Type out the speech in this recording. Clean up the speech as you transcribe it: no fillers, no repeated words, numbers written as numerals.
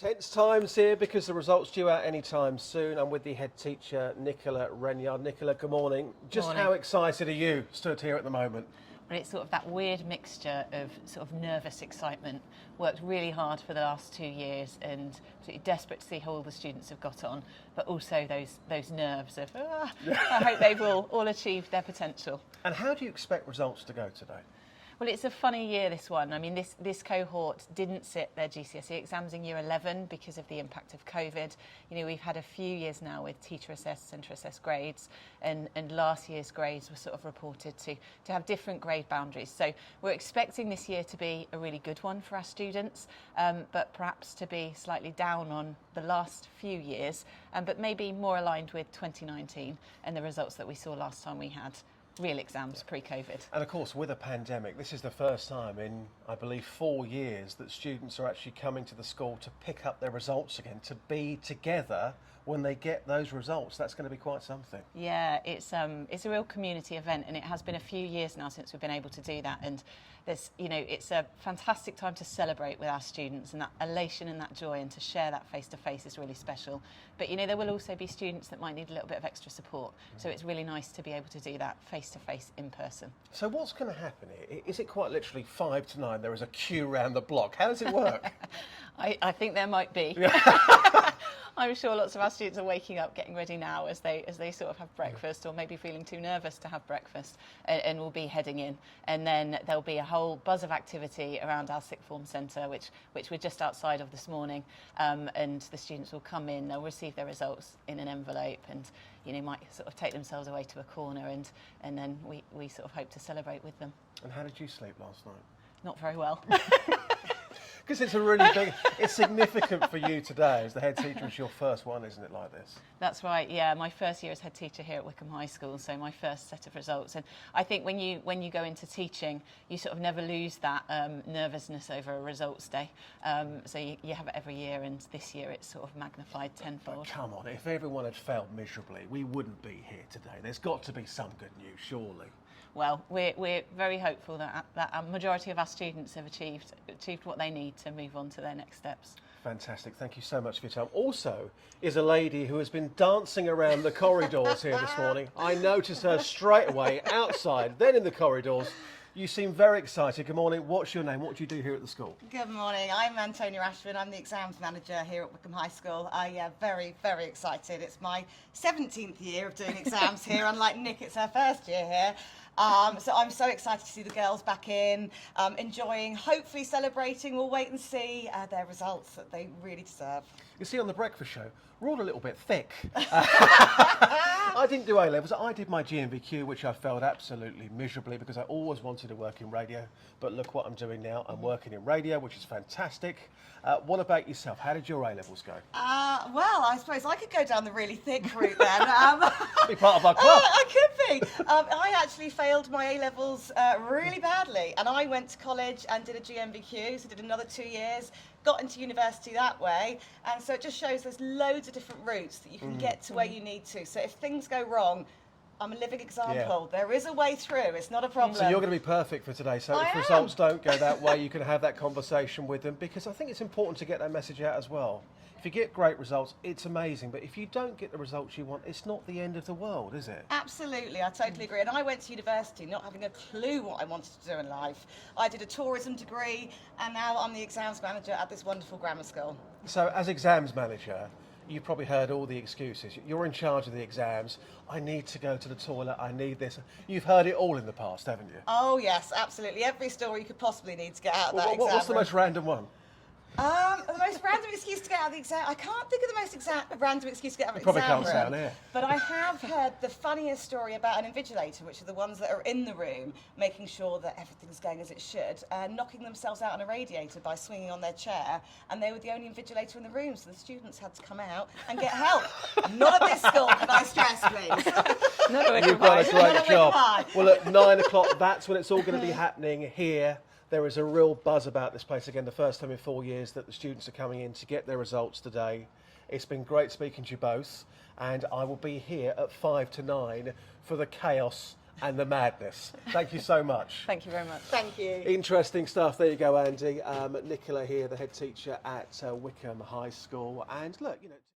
Tense times here because the results due out anytime soon. I'm with the head teacher, Nicola Renyard. Nicola, good morning. Just Morning. how excited are you stood here at the moment? Well, it's sort of that weird mixture of sort of nervous excitement. Worked really hard for the last 2 years and absolutely desperate to see how all the students have got on, but also those nerves of, I hope they've all achieved their potential. And how do you expect results to go today? Well, it's a funny year, this one. I mean, this cohort didn't sit their GCSE exams in year 11 because of the impact of COVID. You know, we've had a few years now with teacher assessed, centre assessed grades, and last year's grades were sort of reported to have different grade boundaries. So we're expecting this year to be a really good one for our students, but perhaps to be slightly down on the last few years, but maybe more aligned with 2019 and the results that we saw last time we had real exams pre-COVID. And of course, with a pandemic, this is the first time in, I believe, 4 years that students are actually coming to the school to pick up their results again, to be together when they get those results. That's going to be quite something. Yeah, it's a real community event, and it has been a few years now since we've been able to do that. And there's, you know, it's a fantastic time to celebrate with our students, and that elation and that joy, and to share that face to face is really special. But you know, there will also be students that might need a little bit of extra support. So it's really nice to be able to do that face to face in person. So what's going to happen here? Is it quite literally 5 to 9? There is a queue around the block. How does it work? I think there might be. I'm sure lots of our students are waking up, getting ready now as they sort of have breakfast, or maybe feeling too nervous to have breakfast, and will be heading in. And then there'll be a whole buzz of activity around our sixth form centre, which we're just outside of this morning. And the students will come in, they'll receive their results in an envelope, and you know, might sort of take themselves away to a corner, and then we sort of hope to celebrate with them. And how did you sleep last night? Not very well. Because it's a really big, it's significant for you today as the head teacher. It's your first one, isn't it, like this? That's right, yeah. My first year as head teacher here at Wycombe High School, so my first set of results. And I think when you go into teaching, you sort of never lose that nervousness over a results day. So you have it every year, and this year it's sort of magnified tenfold. But come on, if everyone had failed miserably, we wouldn't be here today. There's got to be some good news, surely. Well, we're very hopeful that a majority of our students have achieved what they need to move on to their next steps. Fantastic, thank you so much for your time. Also is a lady who has been dancing around the corridors here this morning. I noticed her straight away outside, then in the corridors. You seem very excited. Good morning. What's your name? What do you do here at the school? Good morning. I'm Antonia Ashwin. I'm the exams manager here at Wycombe High School. Very, very excited. It's my 17th year of doing exams here. Unlike Nick, it's her first year here. So I'm so excited to see the girls back in, enjoying, hopefully celebrating. We'll wait and see their results that they really deserve. You see, on the breakfast show, we're all a little bit thick. I didn't do A-levels. I did my GNVQ, which I failed absolutely miserably because I always wanted to work in radio. But look what I'm doing now. I'm working in radio, which is fantastic. What about yourself? How did your A-levels go? Well, I suppose I could go down the really thick route then. Be part of our club. I could be. I actually failed my A-levels really badly, and I went to college and did a GNVQ, so did another 2 years, got into university that way, and so it just shows there's loads of different routes that you can get to where you need to. So if things go wrong, I'm a living example. Yeah. There is a way through. It's not a problem. So you're going to be perfect for today. So if results don't go that way, you can have that conversation with them, because I think it's important to get that message out as well. If you get great results, it's amazing. But if you don't get the results you want, it's not the end of the world, is it? Absolutely, I totally agree. And I went to university not having a clue what I wanted to do in life. I did a tourism degree, and now I'm the exams manager at this wonderful grammar school. So as exams manager, you've probably heard all the excuses. You're in charge of the exams. I need to go to the toilet. I need this. You've heard it all in the past, haven't you? Oh, yes, absolutely. Every story you could possibly need to get out of that exam. What's the most random one? The most random excuse to get out of the exam. I can't think of the most random excuse to get out of the Probably exam can't sound here. But I have heard the funniest story about an invigilator, which are the ones that are in the room, making sure that everything's going as it should, knocking themselves out on a radiator by swinging on their chair, and they were the only invigilator in the room, so the students had to come out and get help. Not at this school, can I stress, please? You've got a great job. Well, at 9 o'clock, that's when it's all going to be happening here. There is a real buzz about this place again, the first time in 4 years that the students are coming in to get their results today. It's been great speaking to you both, and I will be here at 5 to 9 for the chaos and the madness. Thank you so much. Thank you very much. Thank you. Interesting stuff. There you go, Andy. Nicola here, the head teacher at Wycombe High School. And look, you know.